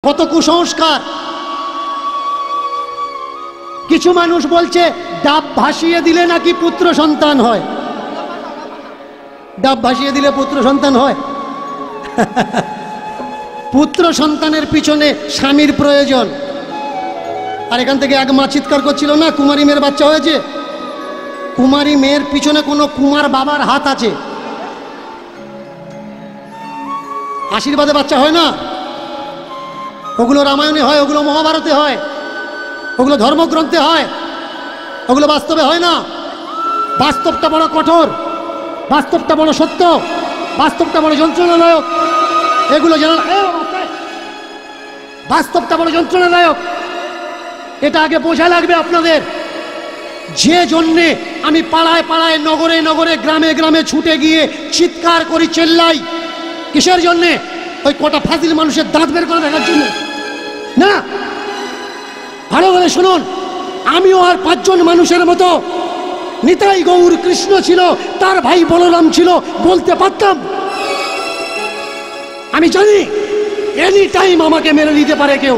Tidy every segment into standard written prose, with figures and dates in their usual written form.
কত কুসংস্কার। কিছু মানুষ বলছে ডাব ভাসিয়ে দিলে নাকি পুত্র সন্তান হয়। ডাব ভাসিয়ে দিলে পুত্র সন্তান হয়? পুত্র সন্তানের পিছনে স্বামীর প্রয়োজন। আর এখান থেকে এক মা চিৎকার করছিল না, কুমারী মেয়ের বাচ্চা হয়েছে। কুমারী মেয়ের পিছনে কোনো কুমার বাবার হাত আছে। আশীর্বাদে বাচ্চা হয় না, ওগুলো রামায়ণে হয়, ওগুলো মহাভারতে হয়, ওগুলো ধর্মগ্রন্থে হয়, ওগুলো বাস্তবে হয় না। বাস্তবটা বড় কঠোর, বাস্তবটা বড় সত্য, বাস্তবটা বড় যন্ত্রণাদায়ক। এগুলো যেন বাস্তবটা বড় যন্ত্রণাদায়ক, এটা আগে বোঝা লাগবে আপনাদের। যে জন্যে আমি পাড়ায় পাড়ায়, নগরে নগরে, গ্রামে গ্রামে ছুটে গিয়ে চিৎকার করি, চেল্লাই, কিসের জন্যে? ওই কটা ফাজিল মানুষের দাঁত বের করে দেখার জন্য না। ভালো করে শুনুন, আমিও আর 5 জন মানুষের মতো নিতাই গৌর কৃষ্ণ ছিল, তার ভাই বলরাম ছিল, বলতে পারতাম। আমি জানি এনি টাইম আমাকে মেরে দিতে পারে কেউ,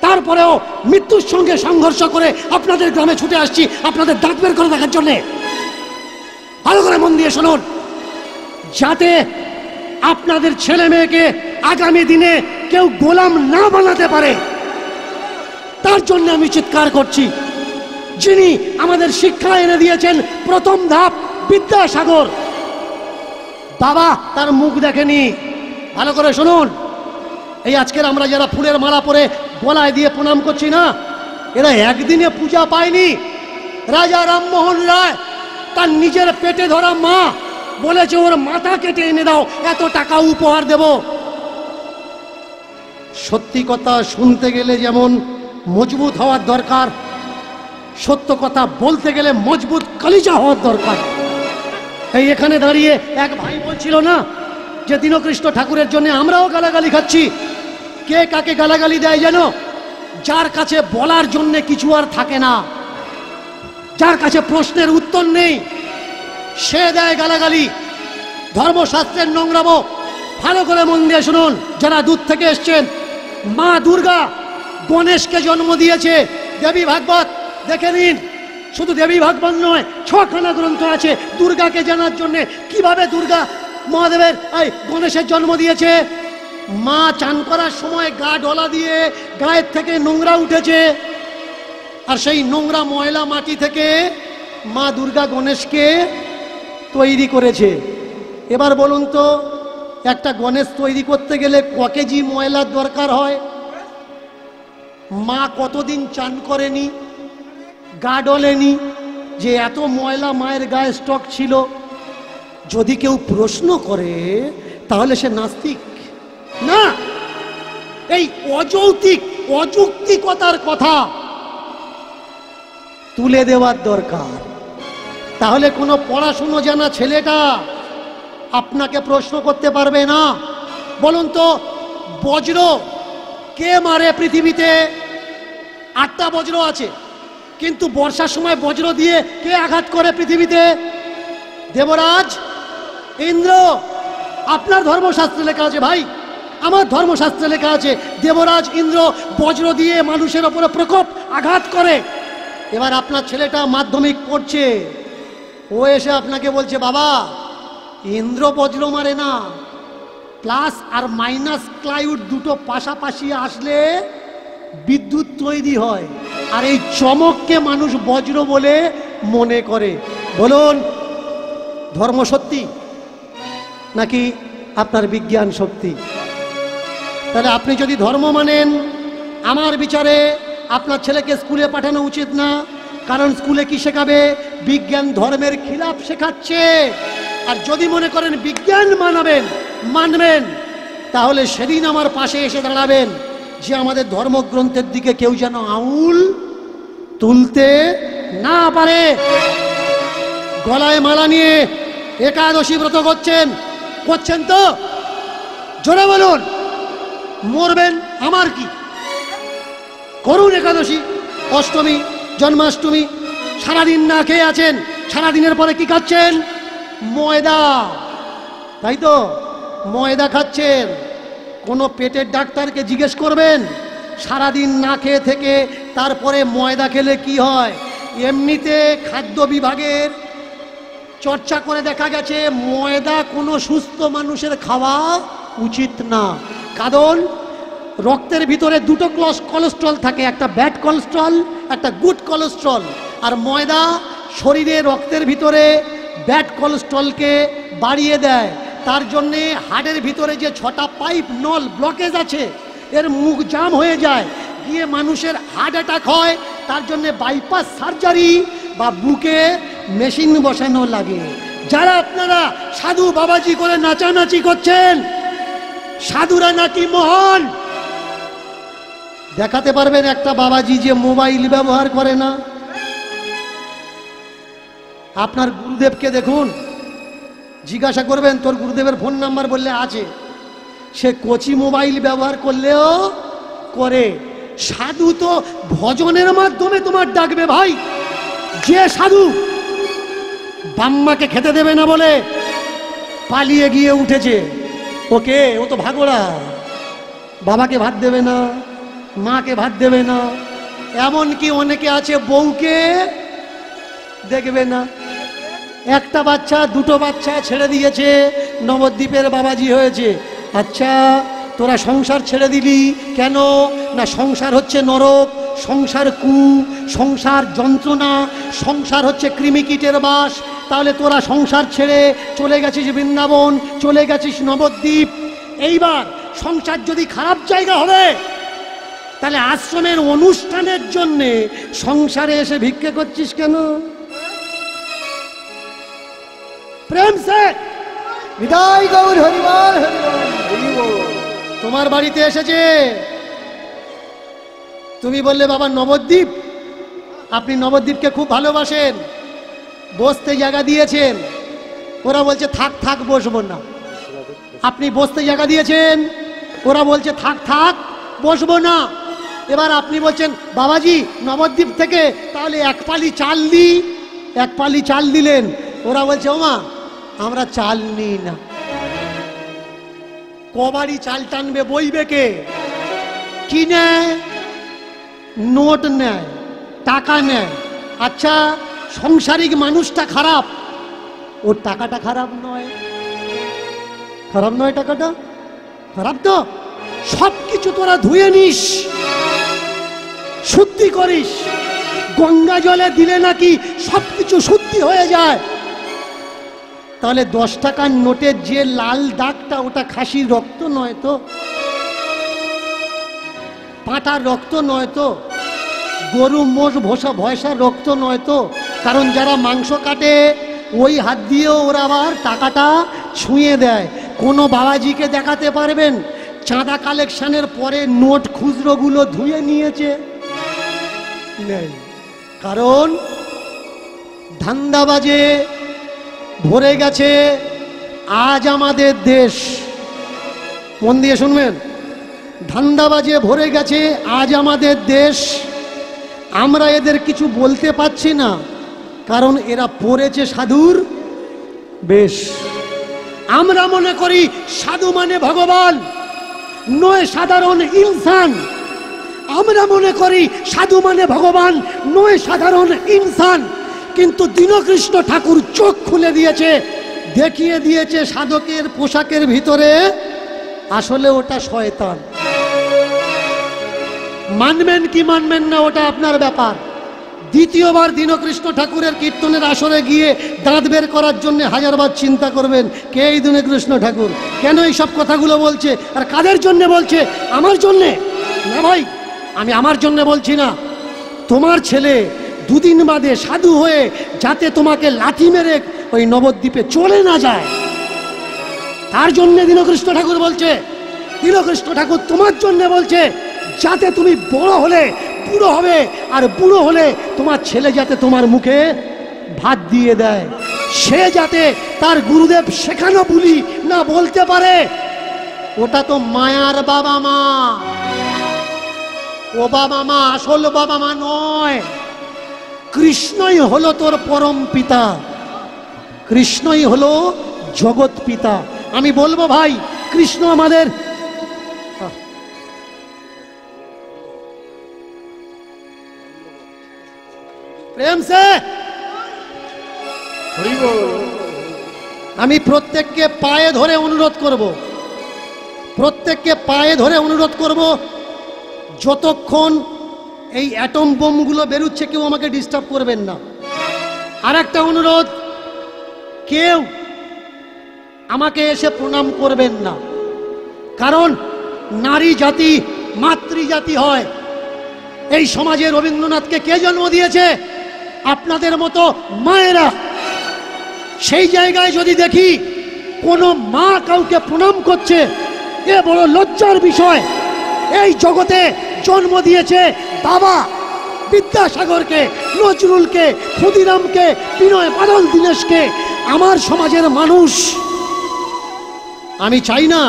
তারপরেও মৃত্যুর সঙ্গে সংঘর্ষ করে আপনাদের গ্রামে ছুটে আসছি আপনাদের দাঁত বের করে দেখার জন্যে। ভালো করে মন দিয়ে শুনুন, যাতে আপনাদের ছেলে মেয়েকে আগামী দিনে কেউ গোলাম না বানাতে পারে, তার জন্য আমি চিৎকার করছি। যিনি আমাদের শিক্ষা এনে দিয়েছেন প্রথম ধাপ, বিদ্যাসাগর বাবা তার মুখ দেখেনি। ভালো করে শুনুন, এই আজকের আমরা যারা ফুলের মালা পরে গলায় দিয়ে প্রণাম করছি না, এরা একদিনে পূজা পায়নি। রাজা রামমোহন রায় তার নিজের পেটে ধরা মা বলেছে ওর মাথা কেটে এনে দাও, এত টাকা উপহার দেব। সত্যি কথা শুনতে গেলে যেমন মজবুত হওয়ার দরকার, সত্য কথা বলতে গেলে মজবুত কলিজা হওয়ার দরকার। এই এখানে দাঁড়িয়ে এক ভাই বলছিল না যে দীনকৃষ্ণ ঠাকুরের জন্য আমরাও গালাগালি খাচ্ছি। কে কাকে গালাগালি দেয় যেন? যার কাছে বলার জন্য কিছু আর থাকে না, যার কাছে প্রশ্নের উত্তর নেই, সে দেয় গালাগালি। ধর্মশাস্ত্রের নোংরামো। ভালো করে মন দিয়ে শুনুন, যারা দূর থেকে এসছেন, মা দুর্গা গণেশকে জন্ম দিয়েছে। দেবী ভাগবত দেখে নিন, শুধু দেবী ভাগবত নয়, 6খানা গ্রন্থ আছে দুর্গাকে জানার জন্য, কিভাবে দুর্গা মহাদেবের গণেশের জন্ম দিয়েছে। মা চান করার সময় গা ডলা দিয়ে গায়ের থেকে নোংরা উঠেছে, আর সেই নোংরা ময়লা মাটি থেকে মা দুর্গা গণেশকে তৈরি করেছে। এবার বলুন তো, একটা গণেশ তৈরি করতে গেলে ক কেজি ময়লার দরকার হয়? মা কতদিন চান করেনি, গা ডলেনি, যে এত ময়লা মায়ের গায়ে স্টক ছিল? যদি কেউ প্রশ্ন করে তাহলে সে নাস্তিক না। এই অযৌক্তিক অযৌক্তিকতার কথা তুলে দেওয়ার দরকার। তাহলে কোনো পড়াশুনো জানা ছেলেটা আপনাকে প্রশ্ন করতে পারবে না। বলুন তো, বজ্র কে মারে পৃথিবীতে? 8টা বজ্র আছে, কিন্তু বর্ষার সময় বজ্র দিয়ে কে আঘাত করে পৃথিবীতে? দেবরাজ ইন্দ্র। আপনার ধর্মশাস্ত্রে লেখা আছে ভাই, আমার ধর্মশাস্ত্রে লেখা আছে দেবরাজ ইন্দ্র বজ্র দিয়ে মানুষের ওপরে প্রকোপ আঘাত করে। এবার আপনার ছেলেটা মাধ্যমিক পড়ছে, ও এসে আপনাকে বলছে বাবা ইন্দ্র বজ্র মারে না, প্লাস আর মাইনাস ক্লাউড দুটো পাশাপাশি আসলে বিদ্যুৎ তৈরি হয়, আর এই চমককে মানুষ বজ্র বলে মনে করে। বলুন, ধর্ম সত্যি নাকি আপনার বিজ্ঞান সত্যি? তাহলে আপনি যদি ধর্ম মানেন, আমার বিচারে আপনার ছেলেকে স্কুলে পাঠানো উচিত না। কারণ স্কুলে কি শেখাবে? বিজ্ঞান ধর্মের খিলাফ শেখাচ্ছে। আর যদি মনে করেন বিজ্ঞান মানবেন, তাহলে সেদিন আমার পাশে এসে দাঁড়াবেন যে আমাদের ধর্মগ্রন্থের দিকে কেউ যেন আঙুল তুলতে না পারে। গলায় মালা নিয়ে একাদশী ব্রত করছেন তো? জোরে বলুন। মরবেন আমার কি, করুন একাদশী, অষ্টমী, জন্মাষ্টমী, সারাদিন না খেয়ে আছেন, সারাদিনের পরে কি খাচ্ছেন? ময়দা, তাই তো? ময়দা খাচ্ছেন। কোনো পেটের ডাক্তারকে জিজ্ঞেস করবেন সারাদিন না খেয়ে থেকে তারপরে ময়দা খেলে কি হয়। এমনিতে খাদ্য বিভাগের চর্চা করে দেখা গেছে ময়দা কোনো সুস্থ মানুষের খাওয়া উচিত না, কারণ রক্তের ভিতরে দুটো কোলেস্ট্রল থাকে, একটা ব্যাড কোলেস্ট্রল, একটা গুড কোলেস্ট্রল। আর ময়দা শরীরে রক্তের ভিতরে ব্যাড কোলেস্ট্রলকে বাড়িয়ে দেয়। তার জন্যে হার্টের ভিতরে যে 6টা পাইপ নল ব্লকেজ আছে এর মুখ জাম হয়ে যায়, গিয়ে মানুষের হার্ট অ্যাটাক হয়। তার জন্যে বাইপাস সার্জারি বা বুকে মেশিন বসানো লাগে। যারা আপনারা সাধু বাবাজি করে নাচানাচি করছেন, সাধুরা নাকি মহান, দেখাতে পারবেন একটা বাবাজি যে মোবাইল ব্যবহার করে না? আপনার গুরুদেবকে দেখুন, জিজ্ঞাসা করবেন তোর গুরুদেবের ফোন নাম্বার, বললে আছে। সে কচি মোবাইল ব্যবহার করলেও করে। সাধু তো ভজনের মাধ্যমে তোমার ডাকবে ভাই। যে সাধু বাম্মাকে খেতে দেবে না বলে পালিয়ে গিয়ে উঠেছে, ওকে ও তো ভাগোড়া, বাবাকে ভাত দেবে না, মাকে ভাত দেবে না, এমনকি অনেকে আছে বউকে দেখবে না। একটা বাচ্চা দুটো বাচ্চা ছেড়ে দিয়েছে, নবদ্বীপের বাবাজি হয়েছে। আচ্ছা তোরা সংসার ছেড়ে দিলি কেন? না সংসার হচ্ছে নরক, সংসার সংসার যন্ত্রণা, সংসার হচ্ছে কৃমিকীটের বাস। তাহলে তোরা সংসার ছেড়ে চলে গেছিস বৃন্দাবন, চলে গেছিস নবদ্বীপ। এইবার সংসার যদি খারাপ জায়গা হবে, তাহলে আশ্রমের অনুষ্ঠানের জন্যে সংসারে এসে ভিক্ষে করছিস কেন? প্রেম সে বিদায় গৌর হরিবল হরিবল। তোমার বাড়িতে এসেছে, তুমি বললে বাবা নবদ্বীপ, আপনি নবদ্বীপকে খুব ভালোবাসেন, বসতে জায়গা দিয়েছেন। ওরা বলছে থাক থাক বসবো না। আপনি বসতে জায়গা দিয়েছেন, ওরা বলছে থাক থাক বসবো না। এবার আপনি বলছেন বাবাজি নবদ্বীপ থেকে তাহলে 1 পালি চাল দিই, 1 পালি চাল দিলেন। ওরা বলছে ওমা আমরা চাল নিই না। কবাড়ি চাল টানবে, বইবে কে? কি নেয়? নোট নেয়, টাকা নেয়। আচ্ছা সংসারিক মানুষটা খারাপ, ওর টাকাটা খারাপ নয়, খারাপ নয়, টাকাটা খারাপ তো। সব কিছু তোরা ধুয়ে নিস, শুদ্ধি করিস, গঙ্গা জলে দিলে নাকি সব কিছু শুদ্ধি হয়ে যায়। তাহলে 10 টাকার নোটের যে লাল দাগটা, ওটা খাসির রক্ত নয় তো, পাঁটার রক্ত নয় তো, গরু মোষ ভয়সার রক্ত নয় তো। কারণ যারা মাংস কাটে ওই হাত দিয়েও ওরা আবার টাকাটা ছুঁয়ে দেয়। কোনো বাবাজিকে দেখাতে পারবেন চাঁদা কালেকশনের পরে নোট খুচরোগুলো ধুয়ে নিয়েছে? নেই। কারণ ধান্দাবাজে ভরে গেছে আজ আমাদের দেশ। মন দিয়ে শুনবেন, ধান্দাবাজে ভরে গেছে আজ আমাদের দেশ। আমরা এদের কিছু বলতে পারছি না, কারণ এরা পড়েছে সাধুর বেশ। আমরা মনে করি সাধু মানে ভগবান, নয় সাধারণ ইনসান। আমরা মনে করি সাধু মানে ভগবান, নয় সাধারণ ইনসান। কিন্তু দীনকৃষ্ণ ঠাকুর চোখ খুলে দিয়েছে, দেখিয়ে দিয়েছে সাধকের পোশাকের ভিতরে আসলে ওটা শয়তান। মানবেন কি মানবেন না ওটা আপনার ব্যাপার। দ্বিতীয়বার দীনকৃষ্ণ ঠাকুরের কীর্তনের আসরে গিয়ে দাঁত বের করার জন্য 1000বার চিন্তা করবেন কে এই দীনকৃষ্ণ ঠাকুর, কেন এই সব কথাগুলো বলছে, আর কাদের জন্য বলছে? আমার জন্যে না ভাই, আমি আমার জন্য বলছি না। তোমার ছেলে 2 দিন বাদে সাধু হয়ে যাতে তোমাকে লাঠি মেরে ওই নবদ্বীপে চলে না যায়, তার জন্য দীনকৃষ্ণ ঠাকুর বলছে। দীনকৃষ্ণ ঠাকুর তোমার জন্য বলছে যাতে তুমি বড় হলে বুড়ো হবে, আর বুড়ো হলে তোমার ছেলে যাতে তোমার মুখে ভাত দিয়ে দেয়, সে যাতে তার গুরুদেব শেখানো বলি না বলতে পারে। ওটা তো মায়ার বাবা মা, ও বাবা মা আসল বাবা মা নয়। কৃষ্ণই হলো তোর পরম পিতা, কৃষ্ণই হলো জগৎ পিতা। আমি বলবো ভাই, কৃষ্ণ আমাদের প্রেম সে আমি প্রত্যেককে পায়ে ধরে অনুরোধ করব, প্রত্যেককে পায়ে ধরে অনুরোধ করব, যতক্ষণ এই অ্যাটম বোমগুলো বেরোচ্ছে কেউ আমাকে ডিস্টার্ব করবেন না। আর একটা অনুরোধ, কেউ আমাকে এসে প্রণাম করবেন না, কারণ নারী জাতি মাতৃজাতি হয়। এই সমাজে রবীন্দ্রনাথকে কে জন্ম দিয়েছে? আপনাদের মতো মায়েরা। সেই জায়গায় যদি দেখি কোনো মা কাউকে প্রণাম করছে, এ বড় লজ্জার বিষয়। এই জগতে জন্ম দিয়েছে বাবা বিদ্যাসাগরকে, নজরুলকে, ক্ষুদিরামকে, বিনয় বাদল দীনেশকে। আমার সমাজের মানুষ, আমি চাই না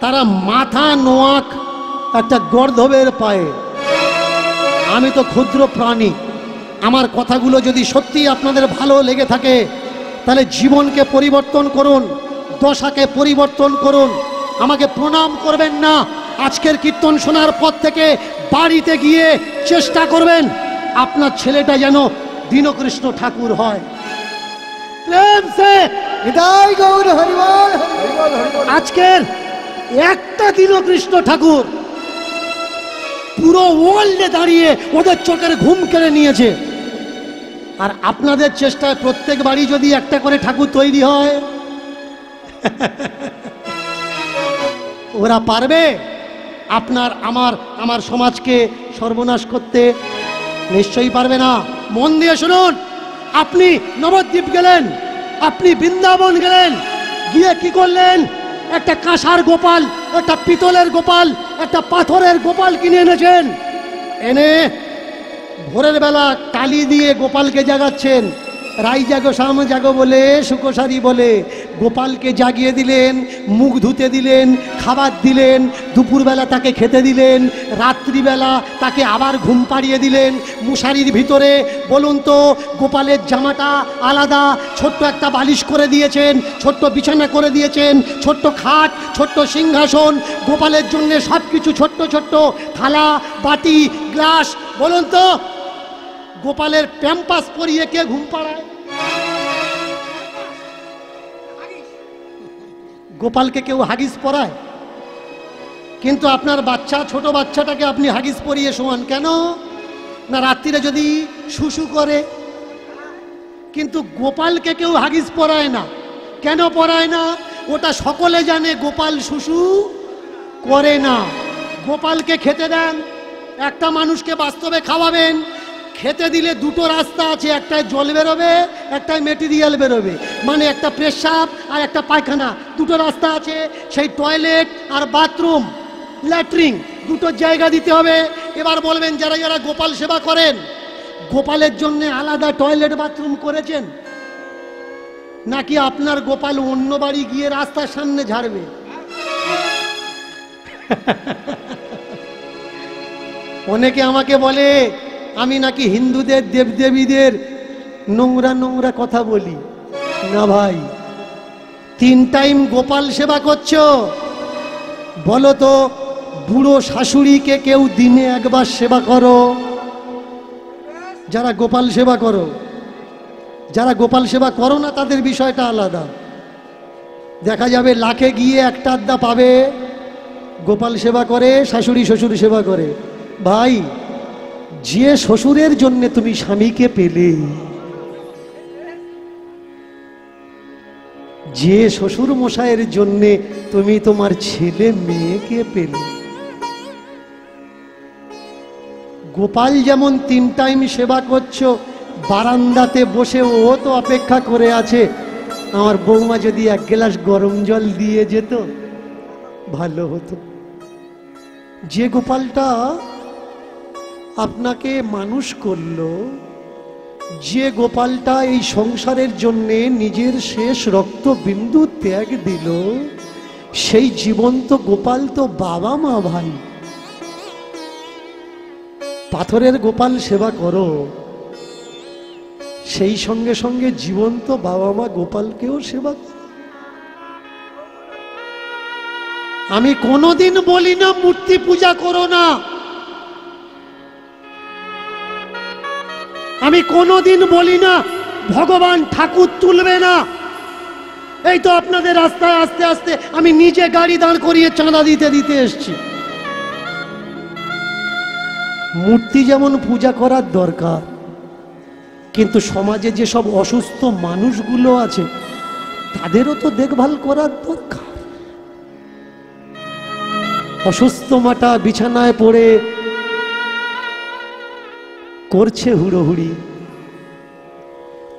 তারা মাথা নোয়াক একটা গর্ধবের পায়ে। আমি তো ক্ষুদ্র প্রাণী। আমার কথাগুলো যদি সত্যি আপনাদের ভালো লেগে থাকে, তাহলে জীবনকে পরিবর্তন করুন, দশাকে পরিবর্তন করুন। আমাকে প্রণাম করবেন না। আজকের কীর্তন শোনার পর থেকে বাড়িতে গিয়ে চেষ্টা করবেন আপনার ছেলেটা যেন দীনকৃষ্ণ ঠাকুর হয়। প্রেম সে হৃদয় গৌর হরিবল। আজকের একটা দীনকৃষ্ণ ঠাকুর পুরো ওয়ার্ল্ডে দাঁড়িয়ে ওদের চোখের ঘুম কেড়ে নিয়েছে। আর আপনাদের চেষ্টায় প্রত্যেক বাড়ি যদি একটা করে ঠাকুর তৈরি হয়, ওরা পারবে আপনার আমার সমাজকে সর্বনাশ করতে? নিশ্চয়ই পারবে না। মন দিয়ে শুনুন, আপনি নবদ্বীপ গেলেন, আপনি বৃন্দাবন গেলেন, গিয়ে কি করলেন? একটা কাঁসার গোপাল, একটা পিতলের গোপাল, একটা পাথরের গোপাল কিনে এনেছেন। এনে ভোরের বেলা টালি দিয়ে গোপালকে জাগাচ্ছেন। রাই জাগো শাম জাগো বলে, সুকোসারি বলে গোপালকে জাগিয়ে দিলেন, মুখ ধুতে দিলেন, খাবার দিলেন, দুপুরবেলা তাকে খেতে দিলেন, রাত্রিবেলা তাকে আবার ঘুম পাড়িয়ে দিলেন মশারির ভিতরে। বলুন তো, গোপালের জামাটা আলাদা, ছোট্ট একটা বালিশ করে দিয়েছেন, ছোট্ট বিছানা করে দিয়েছেন, ছোট্ট খাট, ছোট্ট সিংহাসন, গোপালের জন্য সব কিছু ছোট্ট ছোট্ট থালা, বাটি, গ্লাস। বলুন তো, গোপালের প্যাম্পাস পরিয়ে কে ঘুম পাড়ায়? গোপালকে কেউ হাগিস পরায়? কিন্তু আপনার বাচ্চা, ছোট বাচ্চাটাকে আপনি হাগিস পরিয়ে শোয়ান কেন? না রাত্রিরে যদি শুশু করে। কিন্তু গোপালকে কেউ হাগিস পরায় না। কেন পরায় না? ওটা সকলে জানে গোপাল শুশু করে না। গোপালকে খেতে দেন, একটা মানুষকে বাস্তবে খাওয়াবেন। খেতে দিলে দুটো রাস্তা আছে, একটায় জল বেরোবে, একটায় মেটেরিয়াল বেরোবে, মানে একটা পেশাব আর একটা পায়খানা, দুটো রাস্তা আছে। সেই টয়লেট আর বাথরুম, ল্যাট্রিন, দুটো জায়গা দিতে হবে। এবার বলবেন, যারা যারা গোপাল সেবা করেন, গোপালের জন্য আলাদা টয়লেট বাথরুম করেছেন নাকি আপনার গোপাল অন্য বাড়ি গিয়ে রাস্তার সামনে ঝাড়বে? অনেকে আমাকে বলে আমি নাকি হিন্দুদের দেবদেবীদের নোংরা নোংরা কথা বলি। না ভাই, 3 টাইম গোপাল সেবা করছো, বলো তো বুড়ো শাশুড়িকে কেউ দিনে একবার সেবা করো? যারা গোপাল সেবা করো, যারা গোপাল সেবা করো না তাদের বিষয়টা আলাদা। দেখা যাবে লাখে গিয়ে একটা আড্ডা পাবে গোপাল সেবা করে, শাশুড়ি শ্বশুর সেবা করে। ভাই, যে শ্বশুরের জন্য তুমি স্বামীকে পেলে, যে শ্বশুর মশাইয়ের জন্য তুমি তোমার ছেলে মেয়েকে পেলে, গোপাল যেমন 3 টাইম সেবা করছো, বারান্দাতে বসে ও তো অপেক্ষা করে আছে আমার বৌমা যদি 1 গ্লাস গরম জল দিয়ে যেত ভালো হতো। যে গোপালটা আপনাকে মানুষ করলো, যে গোপালটা এই সংসারের জন্যে নিজের শেষ রক্তবিন্দু ত্যাগ দিল, সেই জীবন্ত গোপাল তো বাবা মা ভাই। পাথরের গোপাল সেবা করো, সেই সঙ্গে সঙ্গে জীবন্ত বাবা মা গোপালকেও সেবা করো। আমি কোনোদিন বলি না মূর্তি পূজা করো না। আমি কোনোদিন বলি না ভগবান ঠাকুর তুলবে না। এই তো আপনাদের রাস্তায় আস্তে আস্তে আমি নিজে গাড়ি দাঁড় করিয়ে চাঁদা দিতে দিতে এসছি। মূর্তি যেমন পূজা করার দরকার, কিন্তু সমাজে যেসব অসুস্থ মানুষগুলো আছে তাদেরও তো দেখভাল করার দরকার। অসুস্থ মাটা বিছানায় পড়ে করছে হুড়োহুড়ি,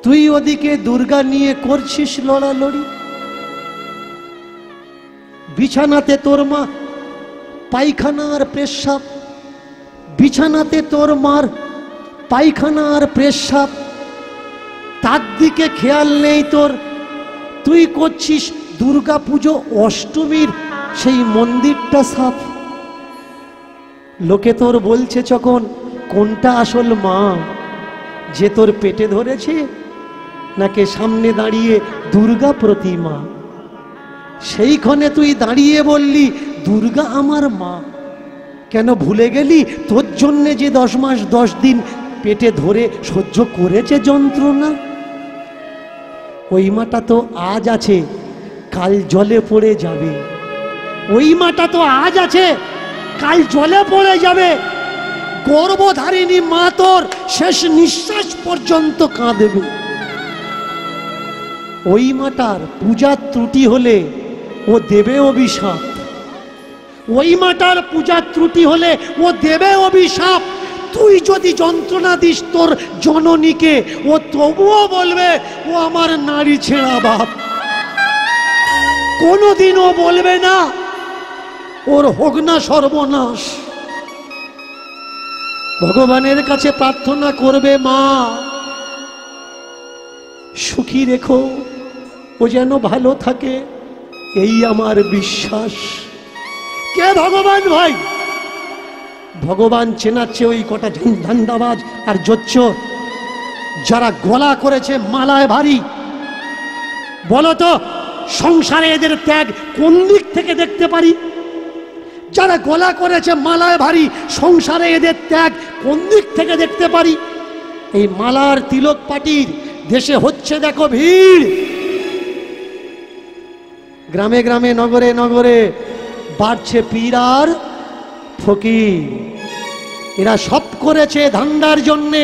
তুই ওদিকে দুর্গা নিয়ে করছিস লড়ালড়ি। বিছানাতে তোর মা পায়খানা আর পেশাব, বিছানাতে তোর মার পায়খানা আর পেশাব, তার দিকে খেয়াল নেই তোর। তুই করছিস দুর্গা পুজো অষ্টমীর সেই মন্দিরটা সাফ। লোকে তোর বলছে যখন কোনটা আসল মা, যে তোর পেটে ধরেছে নাকি সামনে দাঁড়িয়ে দুর্গা প্রতিমা। সেইখানে তুই দাঁড়িয়ে বললি দুর্গা আমার মা। কেন ভুলে গেলি তোর জন্যে যে 10 মাস 10 দিন পেটে ধরে সহ্য করেছে যন্ত্রণা? ওই মাটা তো আজ আছে, কাল জলে পড়ে যাবে। ওই মাটা তো আজ আছে, কাল জলে পড়ে যাবে। গর্ভধারিণী মা তোর শেষ নিঃশ্বাস পর্যন্ত কাঁদবে। ওই মাটার পূজার ত্রুটি হলে ও দেবে অভিশাপ। ওই মাটার পূজার ত্রুটি হলে ও দেবে অভিশাপ। তুই যদি যন্ত্রণা দিস তোর জননীকে, ও তবুও বলবে ও আমার নারী ছেঁড়া বাপ। কোনোদিনও বলবে না ওর হোক না সর্বনাশ। ভগবানের কাছে প্রার্থনা করবে, মা সুখী রেখো, ও যেন ভালো থাকে, এই আমার বিশ্বাস। কে ভগবান ভাই? ভগবান চেনাচ্ছে ওই কটা ধান্দাবাজ আর জোচ্চোর যারা গলা করেছে মালায় ভারী। বলো তো সংসারে এদের ত্যাগ কোন দিক থেকে দেখতে পারি? যারা গলা করেছে মালায় ভারী, সংসারে এদের ত্যাগ কোন দিক থেকে দেখতে পারি? এই মালার তিলক পাটির দেশে হচ্ছে দেখো ভিড়। গ্রামে গ্রামে নগরে নগরে বাড়ছে পীর আর ফকির। এরা সব করেছে ধান্দার জন্যে,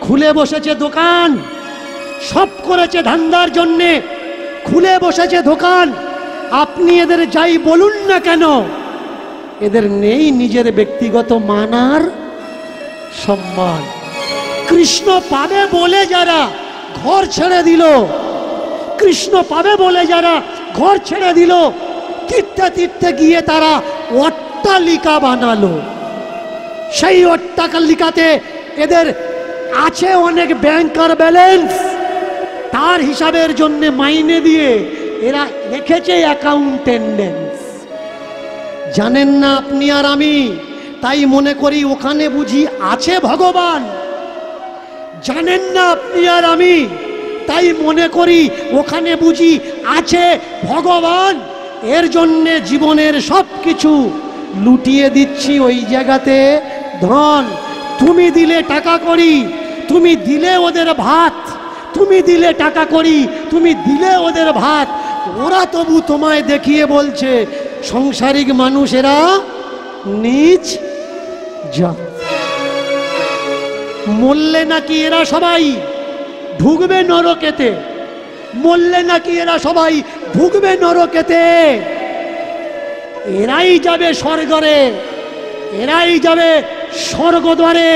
খুলে বসেছে দোকান। সব করেছে ধান্দার জন্যে, খুলে বসেছে দোকান। আপনি এদের যাই বলুন না কেন, এদের নেই নিজের ব্যক্তিগত মানার সম্মান। কৃষ্ণ পাবে বলে যারা ঘর ছেড়ে দিল, কৃষ্ণ পাবে বলে যারা ঘর ছেড়ে দিল, তীর্থে তীর্থে গিয়ে তারা অট্টালিকা বানালো। সেই অট্টালিকাতে এদের আছে অনেক ব্যাংকার ব্যালেন্স, তার হিসাবের জন্য মাইনে দিয়ে এরা রেখেছে অ্যাকাউন্টেন্ডেন্স। জানেন না আপনি আর আমি, তাই মনে করি ওখানে বুঝি আছে ভগবান। জানেন না আপনি আর আমি, তাই মনে করি ওখানে বুঝি আছে ভগবান। এর জন্যে জীবনের সব কিছু লুটিয়ে দিচ্ছি ওই জায়গাতে ধন। তুমি দিলে টাকা করি, তুমি দিলে ওদের ভাত, তুমি দিলে টাকা করি, তুমি দিলে ওদের ভাত। ওরা তবু তোমায় দেখিয়ে বলছে সংসারিক মানুষেরা নিচ জাত। মরলে নাকি এরা সবাই ঢুকবে নরকেতে, মরলে নাকি এরা সবাই ঢুকবে নরকেতে। এরাই যাবে স্বর্গরে, এরাই যাবে স্বর্গদ্বারে।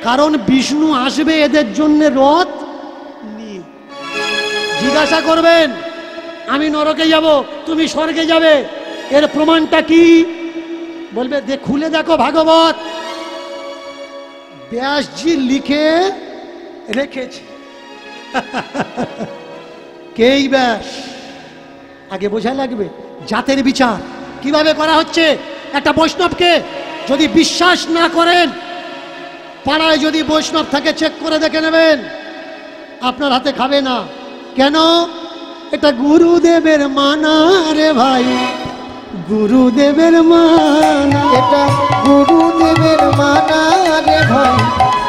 কারণ বিষ্ণু আসবে এদের জন্য রথ নিয়ে। জিজ্ঞাসা করবেন আমি নরকে যাব, তুমি স্বর্গে যাবে, এর প্রমাণটা কি? বলবে খুলে দেখো ভাগবত, ব্যাসজি লিখে রেখেছে। কেই ব্যাস? আগে বোঝা লাগবে জাতের বিচার কিভাবে করা হচ্ছে। একটা বৈষ্ণবকে যদি বিশ্বাস না করেন, পাড়ায় যদি বৈষ্ণব থাকে চেক করে দেখে নেবেন, আপনার হাতে খাবে না। কেন? এটা গুরুদেবের মানা রে ভাই, গুরুদেবের মানা, এটা গুরুদেবের মানা রে ভাই,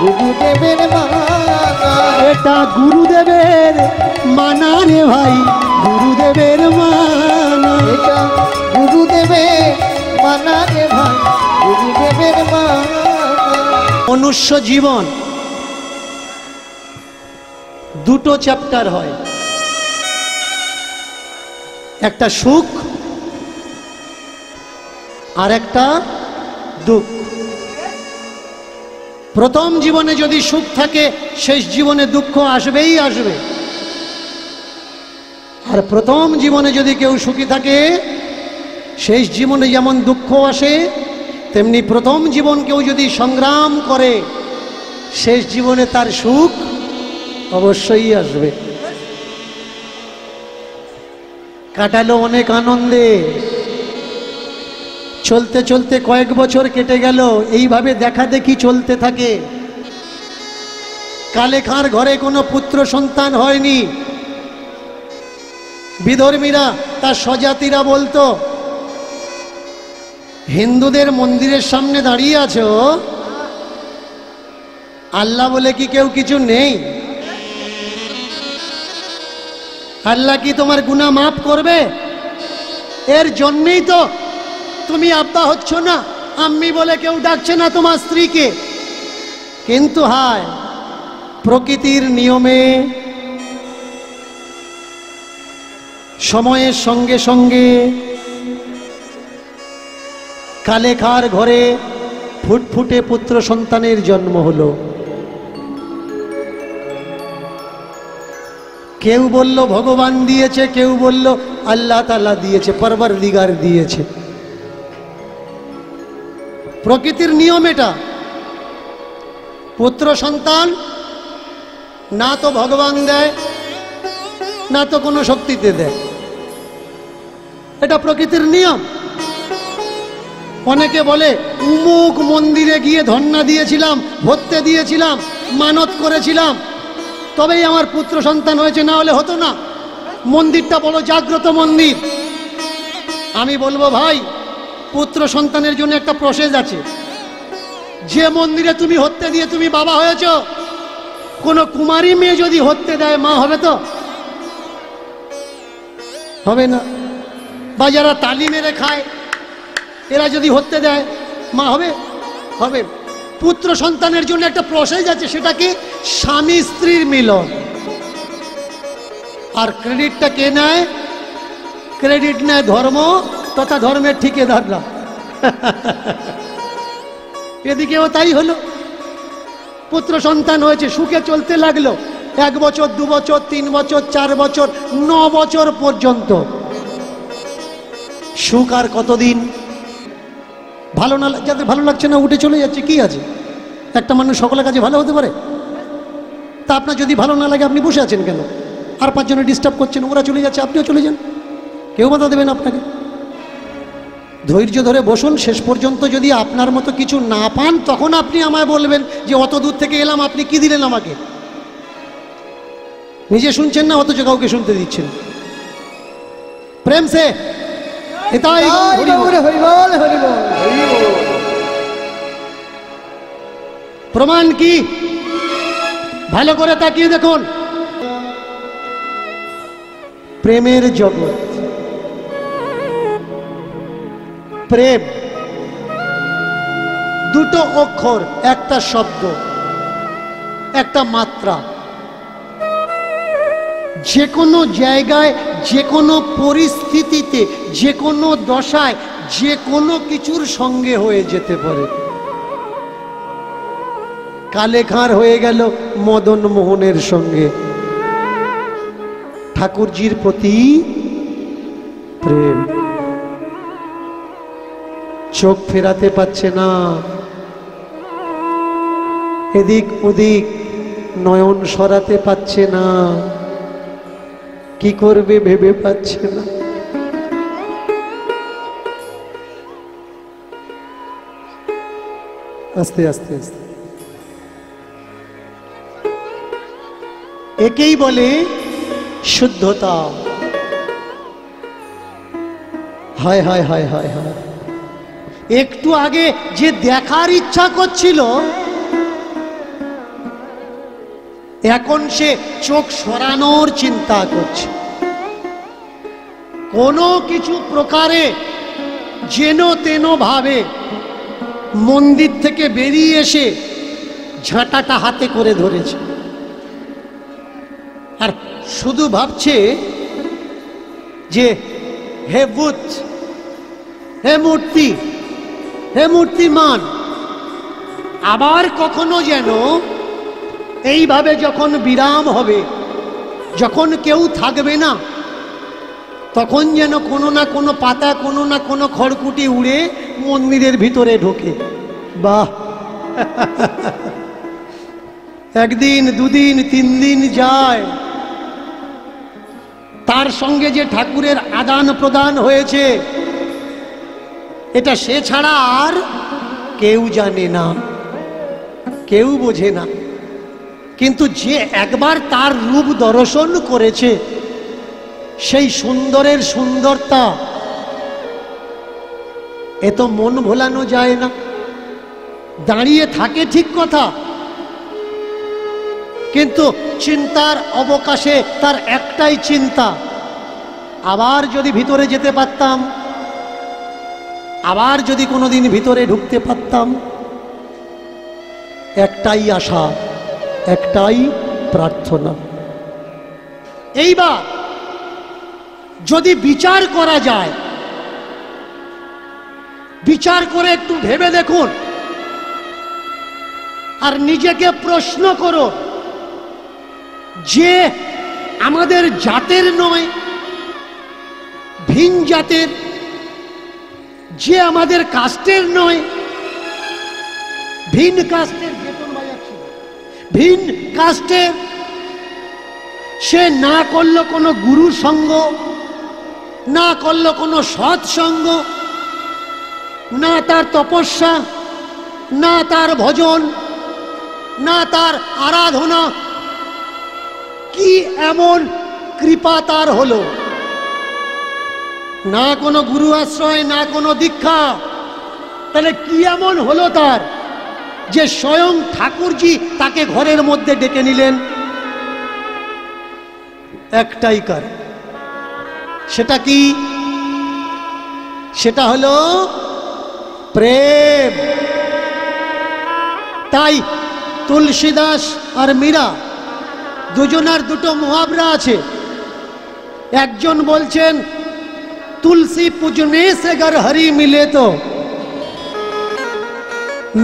গুরুদেবের মানা, এটা গুরুদেবের মানা রে ভাই, গুরুদেবের মানা। এটা গুরুদেবের মানা রে ভাই, গুরুদেবের মানা। মনুষ্য জীবন দুটো চ্যাপ্টার হয়, একটা সুখ আর একটা দুঃখ। প্রথম জীবনে যদি সুখ থাকে, শেষ জীবনে দুঃখ আসবেই আসবে। আর প্রথম জীবনে যদি কেউ সুখী থাকে, শেষ জীবনে যেমন দুঃখ আসে, তেমনি প্রথম জীবন কেউ যদি সংগ্রাম করে, শেষ জীবনে তার সুখ অবশ্যই আসবে। কাটালো অনেক আনন্দে, চলতে চলতে কয়েক বছর কেটে গেল, এইভাবে দেখা দেখি চলতে থাকে। কালেখার ঘরে কোনো পুত্র সন্তান হয়নি। বিধর্মীরা, তার স্বজাতিরা বলতো, হিন্দুদের মন্দিরের সামনে দাঁড়িয়ে আছো, আল্লাহ বলে কি কেউ কিছু নেই? আল্লাহ কি তোমার গুনাহ মাফ করবে? এর জন্যই তো তুমি আব্বা হচ্ছ না, আম্মি বলে কেউ ডাকছে না তোমার স্ত্রীকে। কিন্তু হায়, প্রকৃতির নিয়মে সময়ের সঙ্গে সঙ্গে কালেখার ঘরে ফুটফুটে পুত্র সন্তানের জন্ম হলো। কেউ বলল ভগবান দিয়েছে, কেউ বলল আল্লাহ তাআলা দিয়েছে, পরবর্তীগার দিয়েছে। প্রকৃতির নিয়ম এটা। পুত্র সন্তান না তো ভগবান দেয়, না তো কোনো শক্তিতে দেয়, এটা প্রকৃতির নিয়ম। অনেকে বলে উমুক মন্দিরে গিয়ে ধন্না দিয়েছিলাম, ভর্তে দিয়েছিলাম, মানত করেছিলাম, তবেই আমার পুত্র সন্তান হয়েছে, না হলে হতো না। মন্দিরটা বড় জাগ্রত মন্দির। আমি বলবো ভাই, পুত্র সন্তানের জন্য একটা প্রসেস আছে। যে মন্দিরে তুমি হত্যে দিয়ে তুমি বাবা হয়েছ, কোনো কুমারী মেয়ে যদি হত্যে দেয়, মা হবে তো? হবে না। বা যারা তালি মেরে খায়, এরা যদি হত্যে দেয়, মা হবে? হবে। পুত্র সন্তানের জন্য একটা প্রসেস আছে, সেটা কি? স্বামী স্ত্রীর মিলন। আর ক্রেডিটটা কে নেয়? ক্রেডিট নেয় ধর্ম তথা ধর্মের ঠিকাদাররা। এদিকেও তাই হলো। পুত্র সন্তান হয়েছে, সুখে চলতে লাগলো। 1 বছর, 2 বছর, 3 বছর, 4 বছর, 9 বছর পর্যন্ত সুখ। আর কতদিন? ভালো না, যাদের ভালো লাগছে না উঠে চলে যাচ্ছে, কি আছে? একটা মানুষ সকলের কাছে ভালো হতে পারে? তা আপনার যদি ভালো না লাগে, আপনি বসে আছেন কেন? আর 5 জনে ডিস্টার্ব করছেন, ওরা চলে যাচ্ছে, আপনিও চলে যান, কেউ বাধা দেবেন আপনাকে। ধৈর্য ধরে বসুন, শেষ পর্যন্ত যদি আপনার মতো কিছু না পান, তখন আপনি আমায় বলবেন যে অত দূর থেকে এলাম, আপনি কি দিলেন আমাকে? নিজে শুনছেন না, অথচ কাউকে শুনতে দিচ্ছেন। প্রেম সে এটাই প্রমাণ কি? ভালো করে তাকিয়ে দেখুন। প্রেমের জগৎ, প্রেম দুটো অক্ষর, একটা শব্দ, একটা মাত্রা। যে কোনো জায়গায়, যে কোনো পরিস্থিতিতে, যে কোনো দশায়, যে কোনো কিছুর সঙ্গে হয়ে যেতে পারে। কালেখার হয়ে গেল মদন মোহনের সঙ্গে। ঠাকুরজির প্রতি প্রেম, চোখ ফেরাতে পারছে না, এদিক ওদিক নয়ন সরাতে পারছে না, কি করবে ভেবে পাচ্ছে না। আস্তে আস্তে আস্তে, একেই বলে শুদ্ধতা। হায় হায় হায় হায় হায়, একটু আগে যে দেখার ইচ্ছা করছিল, এখন সে চোখ সরানোর চিন্তা করছে। কোনো কিছু প্রকারে যেন তেন ভাবে মন্দির থেকে বেরিয়ে এসে ঝাঁটাটা হাতে করে ধরেছে, আর শুধু ভাবছে যে হে বুদ্ধ, হে মূর্তি, হে মূর্তিমান, আবার কখনো যেন এইভাবে যখন বিরাম হবে, যখন কেউ থাকবে না, তখন যেন কোনো না কোনো পাতা, কোনো না কোনো খড়কুটি উড়ে মন্দিরের ভিতরে ঢোকে। বাহ! একদিন, দুদিন, 3 দিন যায়, তার সঙ্গে যে ঠাকুরের আদান প্রদান হয়েছে এটা সে ছাড়া আর কেউ জানে না, কেউ বোঝে না। কিন্তু যে একবার তার রূপ দর্শন করেছে, সেই সুন্দরের সুন্দরতা এ তো মন ভোলানো যায় না। দাঁড়িয়ে থাকে ঠিক কথা, কিন্তু চিন্তার অবকাশে তার একটাই চিন্তা, আবার যদি ভিতরে যেতে পারতাম, আবার যদি কোনোদিন ভিতরে ঢুকতে পারতাম। একটাই আশা, একটাই প্রার্থনা। এইবার যদি বিচার করা যায়, বিচার করে একটু ভেবে দেখুন আর নিজেকে প্রশ্ন করো যে আমাদের জাতের নয়, ভিন জাতের, যে আমাদের কাস্টের নয়, ভিন কাস্টের, বেতন বাজাচ্ছি, ভিন কাস্টের, সে না করলো কোনো গুরু সঙ্গ, না করলো কোনো সৎসঙ্গ, না তার তপস্যা, না তার ভজন, না তার আরাধনা, কি এমন কৃপা তার হলো? না কোনো গুরু আশ্রয়, না কোনো দীক্ষা, তাহলে কি এমন হলো তার যে স্বয়ং ঠাকুরজি তাকে ঘরের মধ্যে ডেকে নিলেন? একটাই কারণ, সেটা কি? সেটা হলো প্রেম। তাই তুলসীদাস আর মীরা দুজনার দুটো মুহাবরা আছে। একজন বলছেন तुलसी पूजने से अगर हरि मिले तो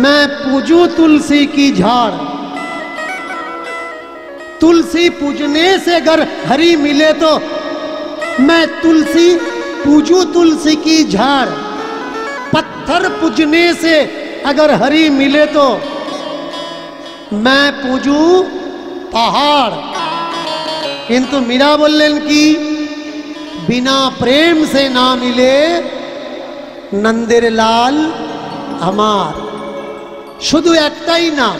मैं पूजू तुलसी की झाड़, तुलसी पूजने से अगर हरि मिले तो मैं तुलसी पूजू तुलसी की झाड़, पत्थर पूजने से अगर हरि मिले तो मैं पूजू पहाड़। किंतु मीरा बोलें कि बिना प्रेम से ना मिले नंदेर लाल हमार। शुद्ध एकटाई नाम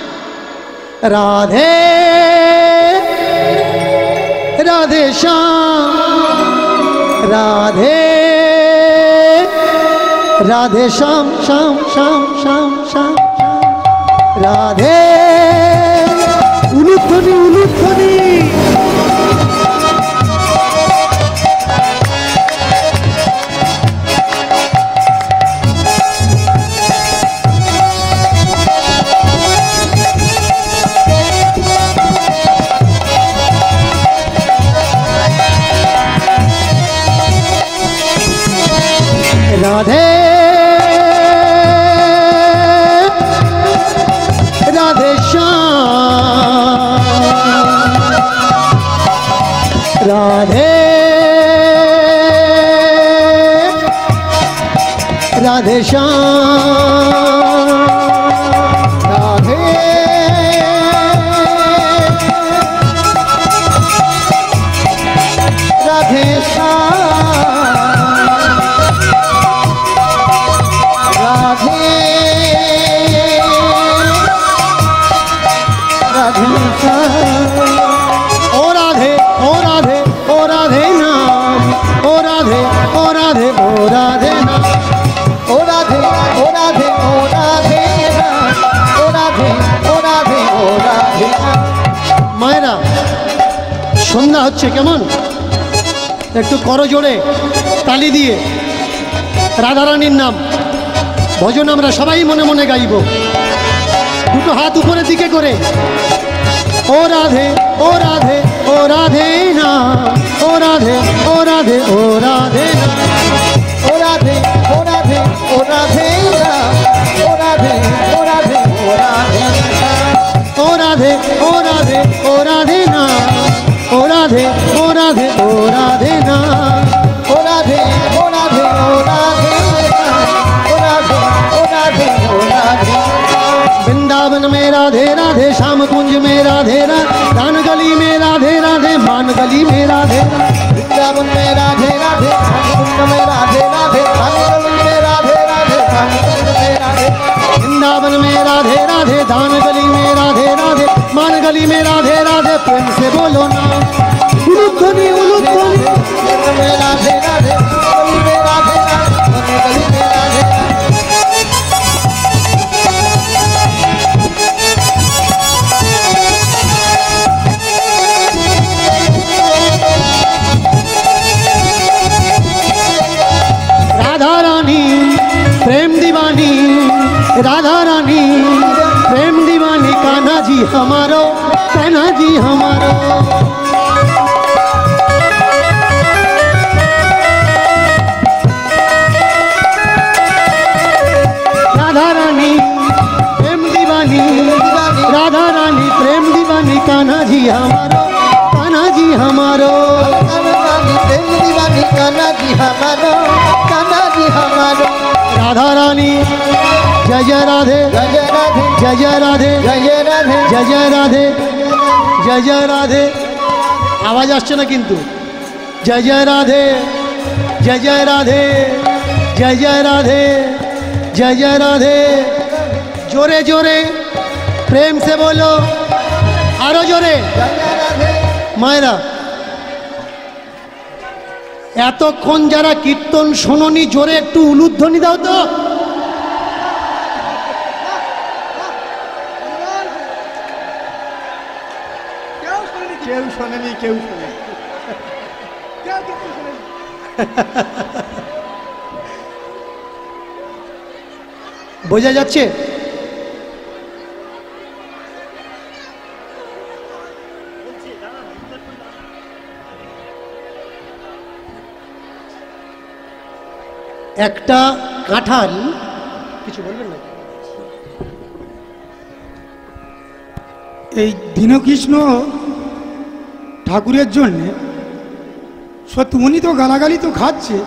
राधे राधे श्याम, राधे राधे श्याम श्याम श्याम श्याम श्याम, राधे उलुध्वनि उलुध्वनि। राधे राधे श्याम, राधे राधे श्याम, राधे राधे मायरा সন্ধ্যা হচ্ছে, কেমন একটু করো জোরে তালি দিয়ে রাধারানীর নাম ভজন আমরা সবাই মনে মনে গাইব, দুটো হাত উপরের দিকে করে। ও রাধে ও রাধে ও রাধে না, ও রাধে ও রাধে ও রাধে না, ও রাধে ও রাধে ও রাধে ও রাধে ও রাধে ও রাধে ও রাধে ও রাধে ও রাধে না, ও রাধে ও রাধে ও রাধে না, ও রাধে ও রাধে ও রাধে ও রাধে ও রাধে ও রাধे वृंदावन में राधे राधे, श्याम कुंज में राधे राधे, दान गली में राधे राधे, मान गली में राधे वृंदावन में राधे राधे, कुंज में राधे राधे, कुंज में राधे राधे, कुंज में राधे वृंदावन में राधे राधे, दान गली में राधे राधे, मान गली में राधे राधे, प्रेम से बोलो ना उलुध्वनि उलुध्वनि। कुंज में राधे राधे, कुंज में राधे राधे, कुंज में राधे राधा रानी प्रेम दीवानी, राधा रानी प्रेम दीवानी, कान्हा जी हमारो, कान्हा जी हमारो। राधा रानी प्रेम दीवानी, राधा रानी प्रेम दीवानी, कान्हा जी हमारो, कान्हा जी हमारो। प्रेम दीवानी कान्हा जी हमारो, कान्हा जी हमारो। राधा रानी जय जय राधे, जय राधे जय जय राधे, जय राधे जय जय राधे, जय जय राधे। आवाज আসছে না কিন্তু। जय जय राधे, जय जय राधे, जय जय राधे, जय जय राधे। जोरे जोरे प्रेम से बोलो, आरो जोरे। मायरा এতক্ষণ যারা কীর্তন শোনোনি, জোরে একটু উলুধ্বনি দাও তো। কেউ শোনেনি, কেউ শোনেনি। বোঝা যাচ্ছে? একটা কাঁঠাল, কিছু বলবেন না? এই দীনকৃষ্ণ ঠাকুরের জন্যে সত্যি উনি তো গালাগালি তো খাচ্ছে,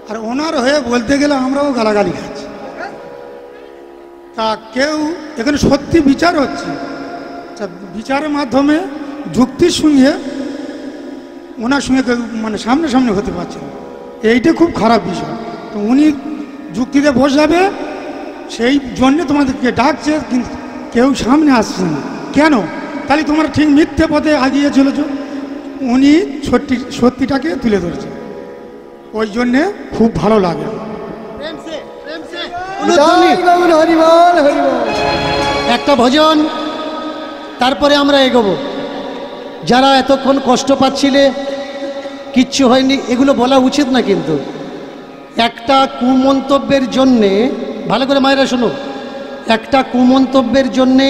আর ওনার হয়ে বলতে গেলে আমরাও গালাগালি খাচ্ছি। তা কেউ এখানে সত্যি বিচার হচ্ছে, তা বিচারের মাধ্যমে যুক্তির সঙ্গে ওনার সঙ্গে কেউ মানে সামনাসামনি হতে পারছে না, এইটা খুব খারাপ বিষয়। তো উনি যুক্তিতে বসাবে, সেই জন্যে তোমাদেরকে ডাকছে, কিন্তু কেউ সামনে আসছে না কেন? তাহলে তোমরা ঠিক মিথ্যে পথে এগিয়ে চলেছ। উনি সত্যিটাকে তুলে ধরেছে, ওই জন্যে খুব ভালো লাগে। প্রেম সে, প্রেম সে উলুধ্বনি। জয় গৌর হরি বল, হরি বল। একটা ভজন, তারপরে আমরা এগোবো। যারা এতক্ষণ কষ্ট পাচ্ছিলে, কিচ্ছু হয়নি, এগুলো বলা উচিত না কিন্তু। একটা কুমন্তব্যের জন্যে, ভালো করে মায়েরা শোনো, একটা কুমন্তব্যের জন্যে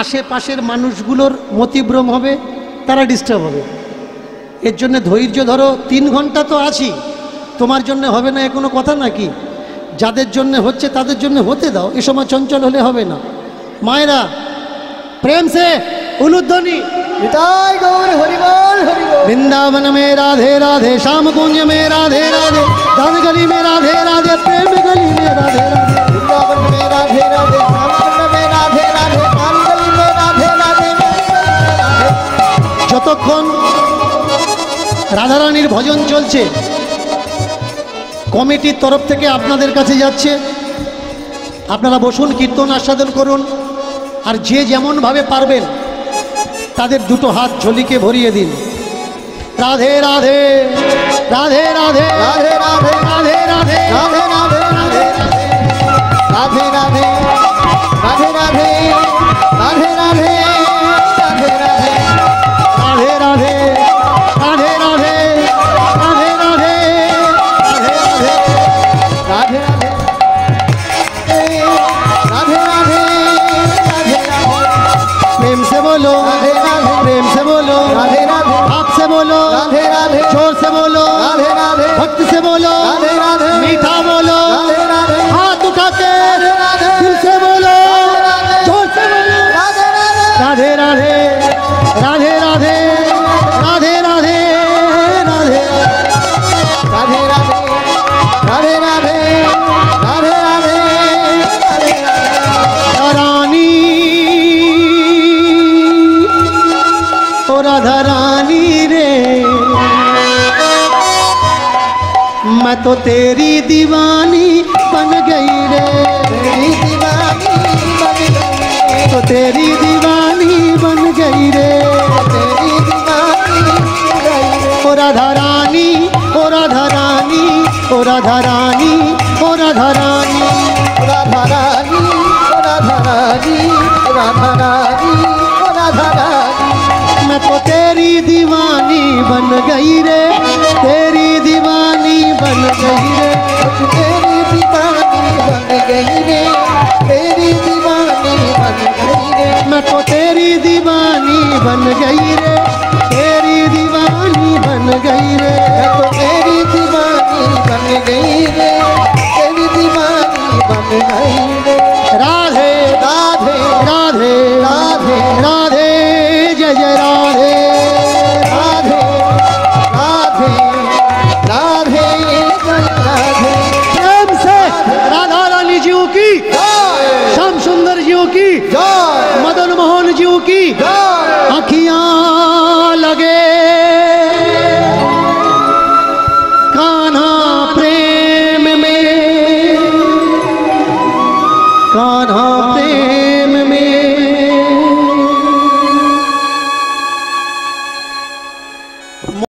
আশেপাশের মানুষগুলোর মতিভ্রম হবে, তারা ডিস্টার্ব হবে। এর জন্য ধৈর্য ধরো। 3 ঘন্টা তো আছি, তোমার জন্য হবে না এ কোনো কথা নাকি? যাদের জন্য হচ্ছে তাদের জন্য হতে দাও, এ সময় চঞ্চল হলে হবে না। মায়েরা প্রেম সে उलुध्वनि। जय गौर हरि बोल, हरि बोल। वृंदावन में राधे राधे, श्याम कुंज में राधे राधे, दान गली में राधे राधे, प्रेम गली में राधे राधे। वृंदावन में राधे राधे, श्यामकुंड में राधे राधे, दानगली में राधे राधे, राधे। যতক্ষণ রাধারানীর ভজন চলছে, কমিটির তরফ থেকে আপনাদের কাছে যাচ্ছে, আপনারা বসুন, কীর্তন আস্বাদন করুন। আর যে যেমনভাবে পারবেন তাদের দুটো হাত ঝুলিকে ভরিয়ে দিন। রাধে রাধে, রাধে রাধে, राधे राधे, রাধে রাধে, राधे राधे, राधे राधे, राधे राधे, राधे राधे, राधे राधे, राधे राधे, রাধे राधे राधे राधे राधे राधे राधे राधे राधे राधे राधे प्रेम से बोलो राधे राधे प्रेम से बोलो राधे राधे आप से बोलो राधे राधे जोर से बोलो राधे राधे भक्ति से बोलो राधे राधे मीठा बोलो राधे राधे हाथ उठा के राधे दिल से बोलो राधे जोर से बोलो राधे राधे राधे राधे राधे राधे राधे राधे राधे राधे राधे राधे राधे रानी ओ राधा रानी रे मैं तो तेरी दीवानी बन गई रे तेरी दीवानी बन गई तो तेरी दीवानी बन गई रे तेरी दीवानी बन गई ओ राधा रानी ओ राधा रानी ओ राधा रानी ओ राधा रानी राधा रानी राधा रानी राधा रानी राधा रानी मैं तो तेरी दीवानी बन गई रे तेरी दीवानी बन गई रे तेरी दीवानी बन गई रे तेरी दीवानी बन गई रे मैं तो तेरी दीवानी बन गई रे तेरी दीवानी बन गई रे मैं तो तेरी दीवानी बन गई रे तेरी दीवानी बन गई रे राधे राधे राधे राधे राधे जय जय राधे राधे राधे राधे जय राधे प्रेम से राधा रानी जीव की जय श्याम सुंदर जीव की जय मदन मोहन जीव की जय आखियां लगे कान्हा प्रेम में कान्हा